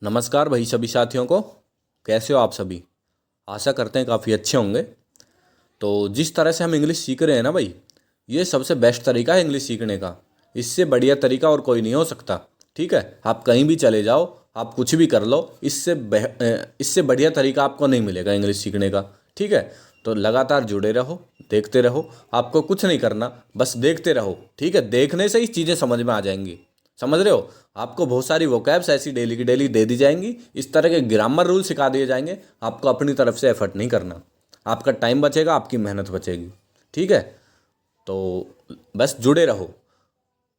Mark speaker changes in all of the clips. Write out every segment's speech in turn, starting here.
Speaker 1: नमस्कार भाई सभी साथियों को। कैसे हो आप सभी? आशा करते हैं काफ़ी अच्छे होंगे। तो जिस तरह से हम इंग्लिश सीख रहे हैं ना भाई, ये सबसे बेस्ट तरीका है इंग्लिश सीखने का। इससे बढ़िया तरीका और कोई नहीं हो सकता। ठीक है, आप कहीं भी चले जाओ, आप कुछ भी कर लो, इससे बढ़िया तरीका आपको नहीं मिलेगा इंग्लिश सीखने का। ठीक है, तो लगातार जुड़े रहो, देखते रहो। आपको कुछ नहीं करना, बस देखते रहो। ठीक है, देखने से ही चीज़ें समझ में आ जाएंगी। समझ रहे हो? आपको बहुत सारी वोकैब्स ऐसी डेली की डेली दे दी जाएंगी, इस तरह के ग्रामर रूल सिखा दिए जाएंगे। आपको अपनी तरफ से एफर्ट नहीं करना, आपका टाइम बचेगा, आपकी मेहनत बचेगी। ठीक है, तो बस जुड़े रहो।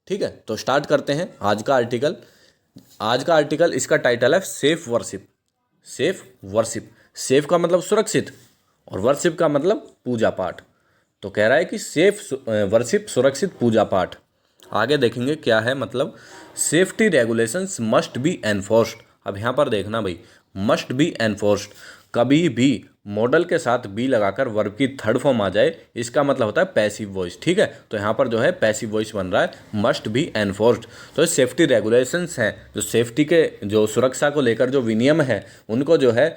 Speaker 1: ठीक है, तो स्टार्ट करते हैं आज का आर्टिकल इसका टाइटल है safe worship. Safe worship, safe का मतलब सुरक्षित और वर्शिप का मतलब पूजा पाठ। तो कह रहा है कि सेफ वर्शिप, सुरक्षित पूजा पाठ। आगे देखेंगे क्या है मतलब। Safety regulations must be enforced. अब यहाँ पर देखना भाई, मस्ट बी एनफोर्स्ड। कभी भी मॉडल के साथ बी लगाकर वर्ब की थर्ड फॉर्म आ जाए, इसका मतलब होता है पैसिव वॉइस। ठीक है, तो यहाँ पर जो है पैसिव वॉइस बन रहा है, मस्ट बी एनफोर्स्ड। तो ये सेफ्टी रेगुलेशंस हैं, जो सेफ्टी के, जो सुरक्षा को लेकर जो विनियम है, उनको जो है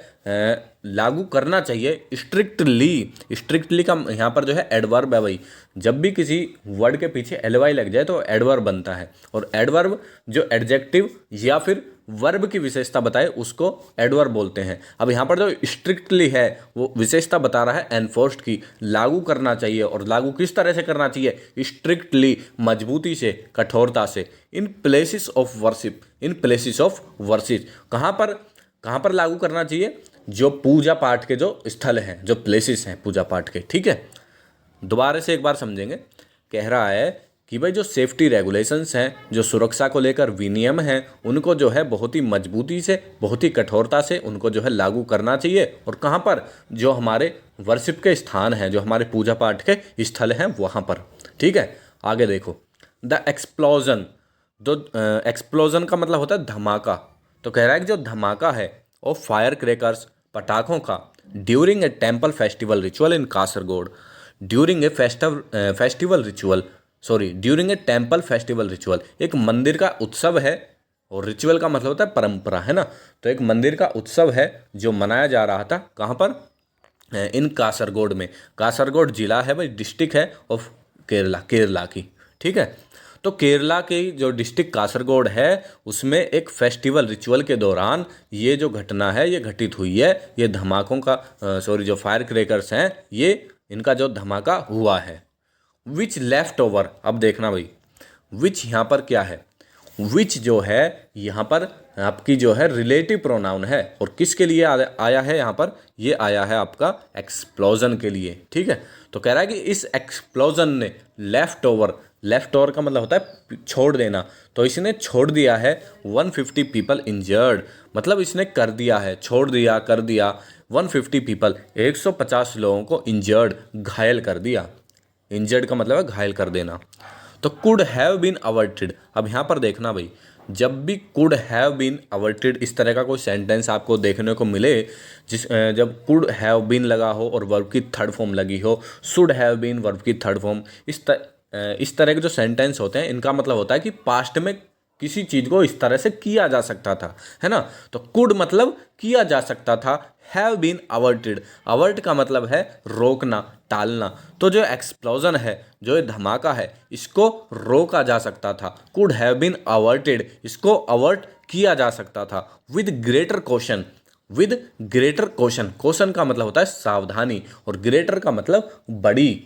Speaker 1: लागू करना चाहिए स्ट्रिक्टली। स्ट्रिक्टली का यहाँ पर जो है एडवर्ब है भाई। जब भी किसी वर्ड के पीछे एलवाई लग जाए तो एडवर्ब बनता है, और एडवर्ब जो एडजेक्टिव या फिर वर्ब की विशेषता बताए उसको एडवर्ब बोलते हैं। अब यहाँ पर जो स्ट्रिक्टली है वो विशेषता बता रहा है एनफोर्स्ड की, लागू करना चाहिए। और लागू किस तरह से करना चाहिए? स्ट्रिक्टली, मजबूती से, कठोरता से। In places of worship, in places of worship, कहाँ पर लागू करना चाहिए? जो पूजा पाठ के जो स्थल हैं, जो प्लेसेस हैं पूजा पाठ के। ठीक है, दोबारा से एक बार समझेंगे। कह रहा है कि भाई जो सेफ्टी रेगुलेशंस हैं, जो सुरक्षा को लेकर विनियम हैं, उनको जो है बहुत ही मजबूती से, बहुत ही कठोरता से उनको जो है लागू करना चाहिए। और कहाँ पर? जो हमारे वर्शिप के स्थान हैं, जो हमारे पूजा पाठ के स्थल हैं, वहाँ पर। ठीक है, आगे देखो। द एक्सप्लोजन, जो एक्सप्लोजन का मतलब होता है धमाका। तो कह रहा है कि जो धमाका है ऑफ फायर क्रैकर्स, पटाखों का, during a temple festival ritual in Kasaragod, during a festival ritual, sorry during a temple festival ritual, एक मंदिर का उत्सव है। और रिचुअल का मतलब होता है परंपरा, है ना। तो एक मंदिर का उत्सव है जो मनाया जा रहा था, कहाँ पर? इन कासरगोड में। कासरगोड जिला है भाई, डिस्ट्रिक्ट है ऑफ केरला की। ठीक है, तो केरला की जो डिस्ट्रिक्ट कासरगोड है, उसमें एक फेस्टिवल रिचुअल के दौरान ये जो घटना है ये घटित हुई है। ये धमाकों का, सॉरी, जो फायर क्रैकर्स हैं, ये इनका जो धमाका हुआ है। विच लेफ्ट ओवर, अब देखना भाई, विच यहाँ पर क्या है? विच जो है यहाँ पर आपकी जो है रिलेटिव प्रोनाउन है, और किसके लिए आया है यहाँ पर? ये आया है आपका एक्सप्लोजन के लिए। ठीक है, तो कह रहा है कि इस एक्सप्लोजन ने लेफ्ट ओवर, लेफ्ट ओवर का मतलब होता है छोड़ देना, तो इसने छोड़ दिया है 150 पीपल इंजर्ड। मतलब इसने कर दिया है, छोड़ दिया, कर दिया 150 पीपल, 150 लोगों को इंजर्ड, घायल कर दिया। इंजर्ड का मतलब है घायल कर देना। तो कुड हैव बीन अवर्टेड। अब यहाँ पर देखना भाई, जब भी कुड हैव बीन अवर्टेड इस तरह का कोई सेंटेंस आपको देखने को मिले, जब कुड हैव बीन लगा हो और वर्ब की थर्ड फॉर्म लगी हो, शुड हैव बीन वर्ब की थर्ड फॉर्म, इस तरह के जो सेंटेंस होते हैं, इनका मतलब होता है कि पास्ट में किसी चीज़ को इस तरह से किया जा सकता था, है ना। तो कुड मतलब किया जा सकता था, हैव बीन अवर्टेड, अवर्ट का मतलब है रोकना, टालना। तो जो एक्सप्लोजन है, जो ये धमाका है, इसको रोका जा सकता था। कुड हैव बीन अवर्टेड, इसको अवर्ट किया जा सकता था with greater caution. With greater caution, caution का मतलब होता है सावधानी, और ग्रेटर का मतलब बड़ी।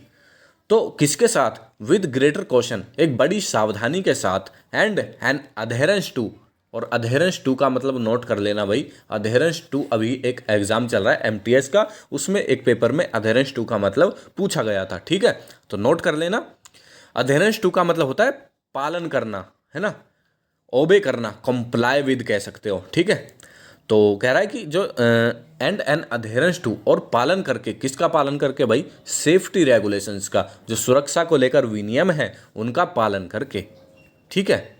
Speaker 1: तो किसके साथ? विद ग्रेटर कॉशन, एक बड़ी सावधानी के साथ, एंड एन अधेरेंस टू, और अधेरेंस टू का मतलब नोट कर लेना भाई। अधेरेंस टू, अभी एक एग्जाम चल रहा है एमटीएस का, उसमें एक पेपर में अधेरेंस टू का मतलब पूछा गया था। ठीक है, तो नोट कर लेना। अधेरेंस टू का मतलब होता है पालन करना, है ना, ओबे करना, कंप्लाई विद कह सकते हो। ठीक है, तो कह रहा है कि जो एंड एन अधेरेंस टू, और पालन करके, किसका पालन करके भाई? सेफ्टी रेगुलेशंस का, जो सुरक्षा को लेकर विनियम है उनका पालन करके। ठीक है,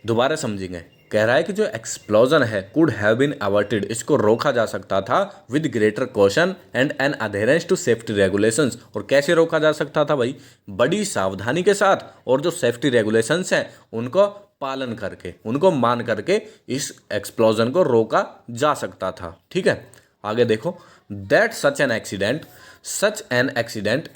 Speaker 1: दोबारा समझेंगे। कह रहा है कि जो एक्सप्लोजन है, कुड हैव बीन अवर्टेड, इसको रोका जा सकता था with greater caution and an adherence to safety regulations. और कैसे रोका जा सकता था भाई? बड़ी सावधानी के साथ, और जो सेफ्टी रेगुलेशंस हैं उनको पालन करके, उनको मान करके इस एक्सप्लोजन को रोका जा सकता था। ठीक है, आगे देखो, दैट सच एन एक्सीडेंट,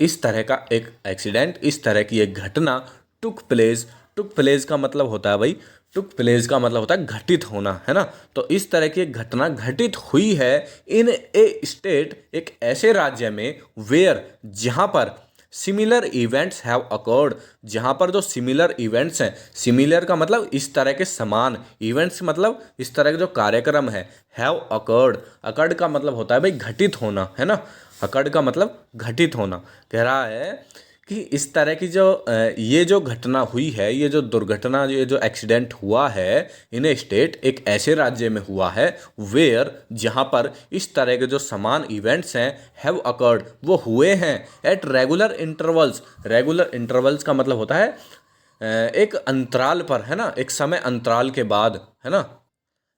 Speaker 1: इस तरह का एक एक्सीडेंट, इस तरह की एक घटना टुक प्लेस का मतलब होता है भाई, टुक प्लेस का मतलब होता है घटित होना, है ना। तो इस तरह की एक घटना घटित हुई है इन ए स्टेट, एक ऐसे राज्य में, वेयर, जहां पर सिमिलर इवेंट्स हैव अकर्ड, जहां पर जो सिमिलर इवेंट्स हैं, सिमिलर का मतलब इस तरह के समान, इवेंट्स मतलब इस तरह के जो कार्यक्रम है, हैव अकर्ड, अकर्ड का मतलब होता है भाई घटित होना, है ना। अकर्ड का मतलब घटित होना। कह रहा है कि इस तरह की जो ये जो घटना हुई है, ये जो दुर्घटना, ये जो एक्सीडेंट हुआ है इन ए स्टेट, एक ऐसे राज्य में हुआ है, वेयर, जहां पर इस तरह के जो समान इवेंट्स हैं, हैव अकर्ड, वो हुए हैं, at regular intervals, regular intervals का मतलब होता है एक अंतराल पर, है ना, एक समय अंतराल के बाद, है ना,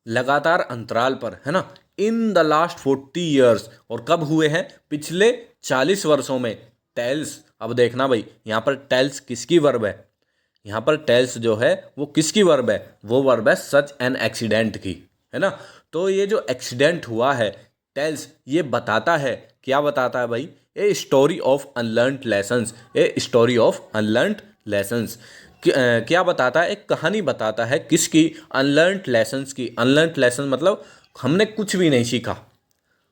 Speaker 1: लगातार अंतराल पर, है ना, इन द लास्ट 40 ईयर्स, और कब हुए हैं, पिछले 40 वर्षों में। टेल्स, अब देखना भाई, यहाँ पर टेल्स किसकी वर्ब है, यहाँ पर टेल्स जो है वो किसकी वर्ब है, वो वर्ब है सच एन एक्सीडेंट की, है ना। तो ये जो एक्सीडेंट हुआ है, टेल्स, ये बताता है, क्या बताता है भाई, a story of unlearned lessons, a story of unlearned lessons, क्या बताता है, एक कहानी बताता है, किसकी, अनलर्नड लेसन्स की। अनलर्नड लेसन मतलब हमने कुछ भी नहीं सीखा,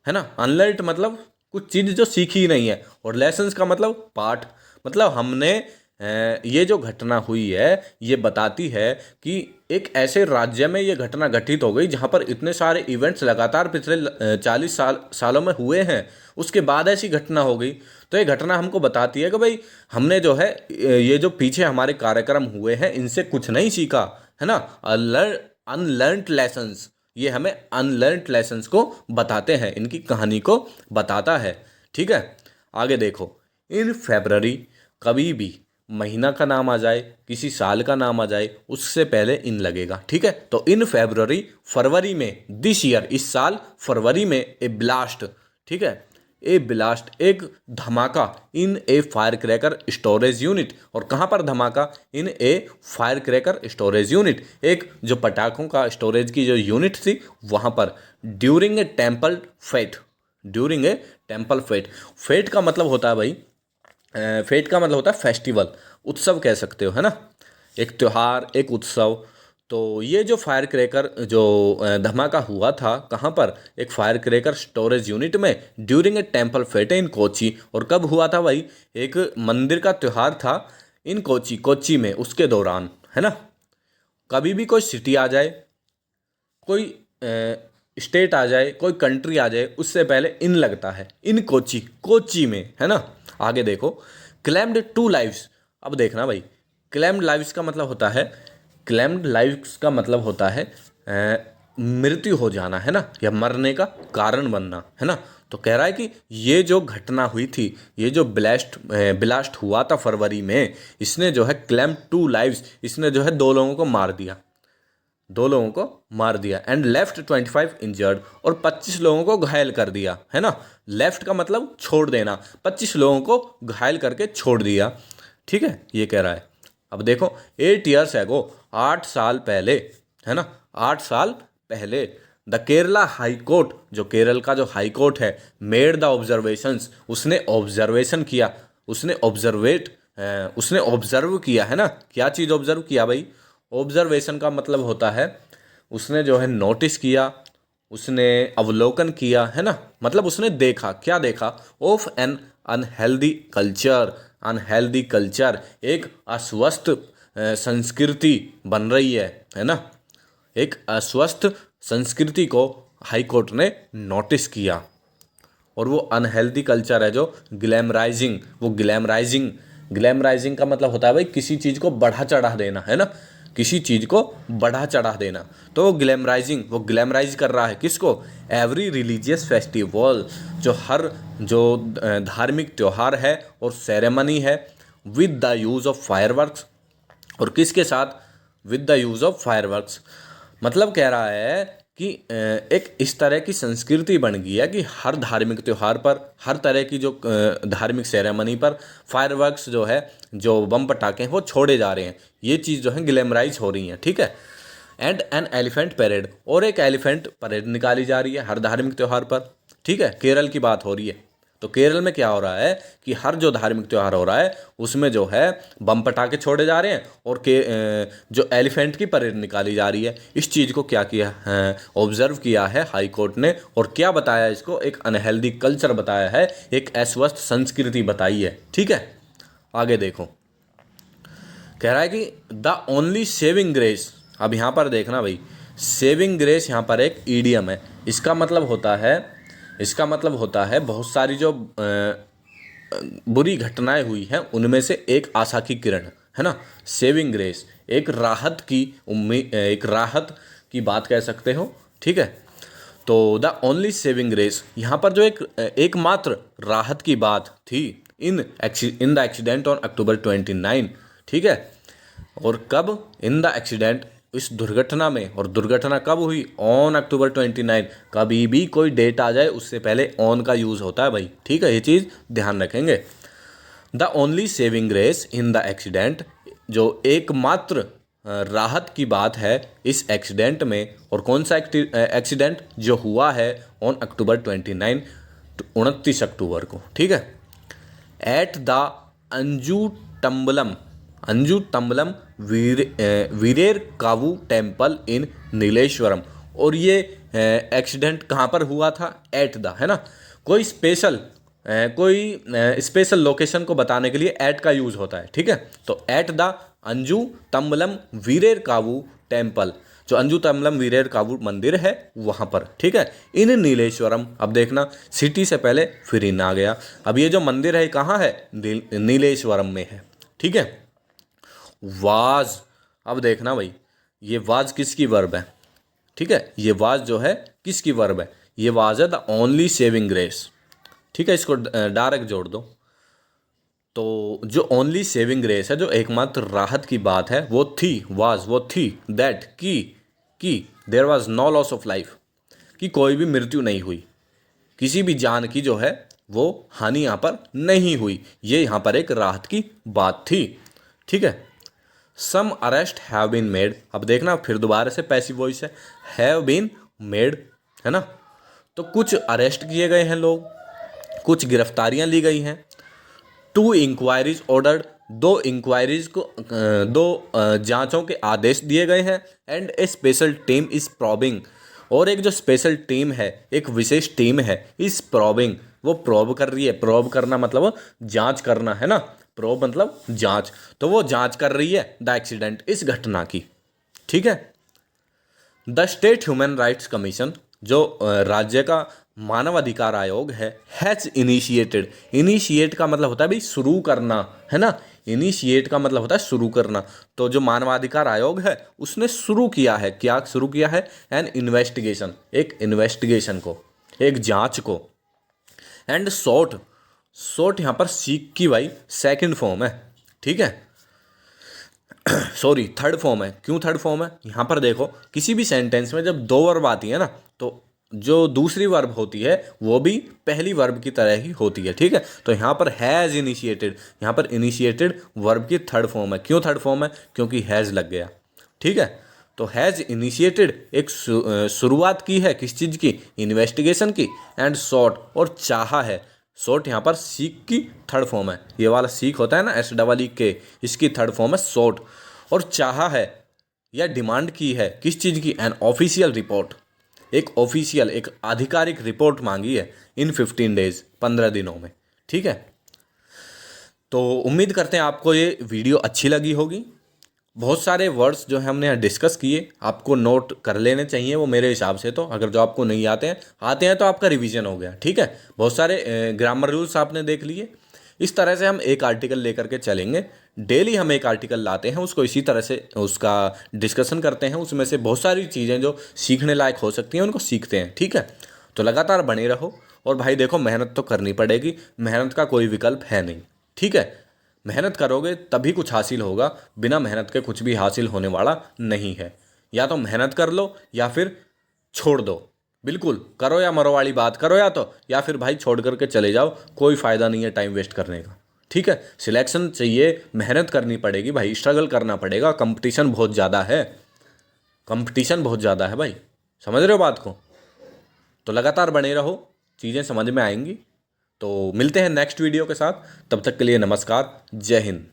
Speaker 1: है ना। अनलर्नड मतलब कुछ चीज़ जो सीखी ही नहीं है, और लेसन्स का मतलब पाठ, मतलब हमने ये जो घटना हुई है ये बताती है कि एक ऐसे राज्य में ये घटना घटित हो गई जहाँ पर इतने सारे इवेंट्स लगातार पिछले 40 सालों में हुए हैं, उसके बाद ऐसी घटना हो गई। तो ये घटना हमको बताती है कि भाई हमने जो है ये जो पीछे हमारे कार्यक्रम हुए हैं इनसे कुछ नहीं सीखा, है ना। अनलर्नड लेसन्स, ये हमें अनलर्नड लेसन्स को बताते हैं, इनकी कहानी को बताता है। ठीक है, आगे देखो, इन फेब्रवरी, कभी भी महीना का नाम आ जाए, किसी साल का नाम आ जाए, उससे पहले इन लगेगा। ठीक है, तो इन फेब्रवरी, फरवरी में, दिस ईयर, इस साल, फरवरी में, ए ब्लास्ट, ठीक है, ए ब्लास्ट, एक धमाका, इन ए फायर क्रैकर स्टोरेज यूनिट, और कहाँ पर धमाका, इन ए फायर क्रैकर स्टोरेज यूनिट, एक जो पटाखों का स्टोरेज की जो यूनिट थी वहाँ पर, during a temple fete, during a temple fete, fete का मतलब होता है भाई, फेट का मतलब होता है फेस्टिवल, उत्सव कह सकते हो, है ना, एक त्योहार, एक उत्सव। तो ये जो फायर क्रैकर जो धमाका हुआ था कहाँ पर, एक फायर क्रैकर स्टोरेज यूनिट में, during a temple fete in Kochi, और कब हुआ था भाई, एक मंदिर का त्योहार था इन कोची, कोची में, उसके दौरान, है ना। कभी भी कोई सिटी आ जाए, कोई स्टेट आ जाए, कोई कंट्री आ जाए, उससे पहले इन लगता है, इन कोची, कोची में, है ना। आगे देखो, क्लेम्ड 2 लाइव्स, अब देखना भाई, क्लेम्ड लाइव्स का मतलब होता है, क्लेम्ड लाइव्स का मतलब होता है मृत्यु हो जाना, है ना, या मरने का कारण बनना, है ना। तो कह रहा है कि ये जो घटना हुई थी, ये जो ब्लास्ट हुआ था फरवरी में, इसने जो है क्लेम्ड 2 लाइव्स, इसने जो है 2 लोगों को मार दिया, 2 लोगों को मार दिया, एंड लेफ्ट 25 इंजर्ड, और 25 लोगों को घायल कर दिया, है ना। लेफ्ट का मतलब छोड़ देना, 25 लोगों को घायल करके छोड़ दिया। ठीक है, ये कह रहा है। अब देखो, 8 ईयर्स एगो, 8 साल पहले, है ना, 8 साल पहले, द केरला हाई कोर्ट, जो केरल का जो हाई कोर्ट है, मेड द ऑब्जर्वेशंस, उसने ऑब्जर्वेशन किया, उसने ऑब्जर्व किया, है ना। क्या चीज़ ऑब्जर्व किया भाई, ऑब्जर्वेशन का मतलब होता है उसने जो है नोटिस किया, उसने अवलोकन किया, है ना, मतलब उसने देखा, क्या देखा, of N unhealthy culture, unhealthy culture, एक अस्वस्थ संस्कृति बन रही है ना, एक अस्वस्थ संस्कृति को हाई कोर्ट ने नोटिस किया। और वो अनहेल्दी कल्चर है जो ग्लैमराइजिंग, वो ग्लैमराइजिंग का मतलब होता है भाई किसी चीज़ को बढ़ा चढ़ा देना, है ना, किसी चीज़ को बढ़ा चढ़ा देना। तो वो ग्लैमराइज कर रहा है किसको, एवरी रिलीजियस फेस्टिवल, जो धार्मिक त्यौहार है और सेरेमनी है, with the use of fireworks, और किसके साथ, with the use of fireworks, मतलब कह रहा है कि एक इस तरह की संस्कृति बन गई है कि हर धार्मिक त्यौहार पर, हर तरह की जो धार्मिक सेरेमनी पर फायरवर्क्स जो है, जो बम पटाखे हैं वो छोड़े जा रहे हैं। ये चीज़ जो है ग्लैमराइज हो रही है, ठीक है। एंड एन एलिफेंट परेड, और एक एलिफेंट परेड निकाली जा रही है हर धार्मिक त्यौहार पर, ठीक है। केरल की बात हो रही है, तो केरल में क्या हो रहा है कि हर जो धार्मिक त्यौहार हो रहा है उसमें जो है बम पटाखे छोड़े जा रहे हैं और जो एलिफेंट की परेड निकाली जा रही है। इस चीज़ को क्या किया है, ऑब्जर्व किया है हाई कोर्ट ने, और क्या बताया इसको, एक अनहेल्दी कल्चर बताया है, एक अस्वस्थ संस्कृति बताई है, ठीक है। आगे देखो, कह रहा है कि द ओनली सेविंग ग्रेस। अब यहाँ पर देखना भाई, सेविंग ग्रेस यहाँ पर एक ईडियम है। इसका मतलब होता है बहुत सारी जो बुरी घटनाएं हुई हैं उनमें से एक आशा की किरण, है ना। सेविंग ग्रेस एक राहत की उम्मीद, एक राहत की बात कह सकते हो, ठीक है। तो द ओनली सेविंग ग्रेस, यहाँ पर जो एकमात्र राहत की बात थी in the accident on October 29, ठीक है। और कब, इन द एक्सीडेंट, इस दुर्घटना में, और दुर्घटना कब हुई, ऑन अक्टूबर 29। कभी भी कोई डेट आ जाए उससे पहले ऑन का यूज़ होता है भाई, ठीक है, ये चीज़ ध्यान रखेंगे। The only saving grace in the accident, जो एकमात्र राहत की बात है इस एक्सीडेंट में, और कौन सा एक्सीडेंट, जो हुआ है ऑन अक्टूबर 29, 29 अक्टूबर को, ठीक है। At the Anju Thambalam Veerer Kavu temple in Nileshwaram. और ये एक्सीडेंट कहाँ पर हुआ था, एट द, है ना। कोई स्पेशल लोकेशन को बताने के लिए एट का यूज़ होता है, ठीक है। तो eight the Anju Thambalam Veerer Kavu temple, जो अंजू तम्बलम वीरेर कावू मंदिर है वहाँ पर, ठीक है, इन नीलेश्वरम। अब देखना, सिटी से पहले फिर इन आ गया। अब ये जो मंदिर है कहाँ है, नीलेश्वरम में है, ठीक है। वाज, अब देखना भाई, ये वाज किसकी वर्ब है, ठीक है। ये वाज जो है किसकी वर्ब है, ये वाज है द ओनली सेविंग ग्रेस, ठीक है। इसको डायरेक्ट जोड़ दो। तो जो ओनली सेविंग ग्रेस है, जो एकमात्र राहत की बात है, वो थी, वाज, वो थी, दैट, की there was no loss of life, कि कोई भी मृत्यु नहीं हुई, किसी भी जान की जो है वो हानि यहाँ पर नहीं हुई। ये यहाँ पर एक राहत की बात थी, ठीक है। सम अरेस्ट हैव बीन मेड, अब देखना फिर दोबारा से पैसिव वॉइस है, हैव बीन मेड, है ना। तो कुछ अरेस्ट किए गए हैं लोग, कुछ गिरफ्तारियां ली गई हैं। टू इंक्वायरीज ऑर्डर्ड, दो जांचों के आदेश दिए गए हैं। And A special team is probing, और एक जो स्पेशल टीम है, एक विशेष टीम है, इस प्रॉबिंग, वो प्रॉब कर रही है। प्रॉब करना मतलब जांच करना, है ना। प्रोब मतलब जांच, तो वो जांच कर रही है द एक्सीडेंट, इस घटना की, ठीक है। The state human rights commission, जो राज्य का मानव अधिकार आयोग है, हैज इनिशिएटेड, इनिशिएट का मतलब होता है भाई शुरू करना, है ना। इनिशिएट का मतलब होता है शुरू करना। तो जो मानवाधिकार आयोग है उसने शुरू किया है, क्या शुरू किया है, एन इन्वेस्टिगेशन, एक इन्वेस्टिगेशन को, एक जांच को। एंड सोट यहाँ पर सीक की भाई सेकंड फॉर्म है, ठीक है, सॉरी थर्ड फॉर्म है। क्यों थर्ड फॉर्म है, यहाँ पर देखो, किसी भी सेंटेंस में जब दो वर्ब आती है ना, तो जो दूसरी वर्ब होती है वो भी पहली वर्ब की तरह ही होती है, ठीक है। तो यहाँ पर हैज़ इनिशिएटेड, यहाँ पर इनिशिएटेड वर्ब की थर्ड फॉर्म है। क्यों थर्ड फॉर्म है, क्योंकि हैज़ लग गया, ठीक है। तो हैज़ इनिशिएटेड एक शुरुआत की है किस चीज़ की, इन्वेस्टिगेशन की। एंड सॉट, और चाहा है। सॉट यहाँ पर सीक की थर्ड फॉर्म है, ये वाला सीक होता है ना, SEEK, इसकी थर्ड फॉर्म है सॉट। और चाहा है या डिमांड की है किस चीज़ की, एन ऑफिशियल रिपोर्ट, एक ऑफिशियल, एक आधिकारिक रिपोर्ट मांगी है इन 15 डेज, 15 दिनों में, ठीक है। तो उम्मीद करते हैं आपको ये वीडियो अच्छी लगी होगी। बहुत सारे वर्ड्स जो है हमने यहाँ डिस्कस किए, आपको नोट कर लेने चाहिए वो मेरे हिसाब से। तो अगर जो आपको नहीं आते हैं तो आपका रिवीजन हो गया, ठीक है। बहुत सारे ग्रामर रूल्स आपने देख लिए। इस तरह से हम एक आर्टिकल लेकर के चलेंगे, डेली हम एक आर्टिकल लाते हैं, उसको इसी तरह से उसका डिस्कशन करते हैं, उसमें से बहुत सारी चीज़ें जो सीखने लायक हो सकती हैं उनको सीखते हैं, ठीक है। तो लगातार बने रहो, और भाई देखो मेहनत तो करनी पड़ेगी, मेहनत का कोई विकल्प है नहीं, ठीक है। मेहनत करोगे तभी कुछ हासिल होगा, बिना मेहनत के कुछ भी हासिल होने वाला नहीं है। या तो मेहनत कर लो या फिर छोड़ दो, बिल्कुल करो या मरो वाली बात करो, या फिर भाई छोड़ करके चले जाओ, कोई फ़ायदा नहीं है टाइम वेस्ट करने का। ठीक है, सिलेक्शन चाहिए, मेहनत करनी पड़ेगी भाई, स्ट्रगल करना पड़ेगा, कंपटीशन बहुत ज़्यादा है, कंपटीशन बहुत ज़्यादा है भाई, समझ रहे हो बात को। तो लगातार बने रहो, चीज़ें समझ में आएंगी। तो मिलते हैं नेक्स्ट वीडियो के साथ, तब तक के लिए नमस्कार, जय हिंद।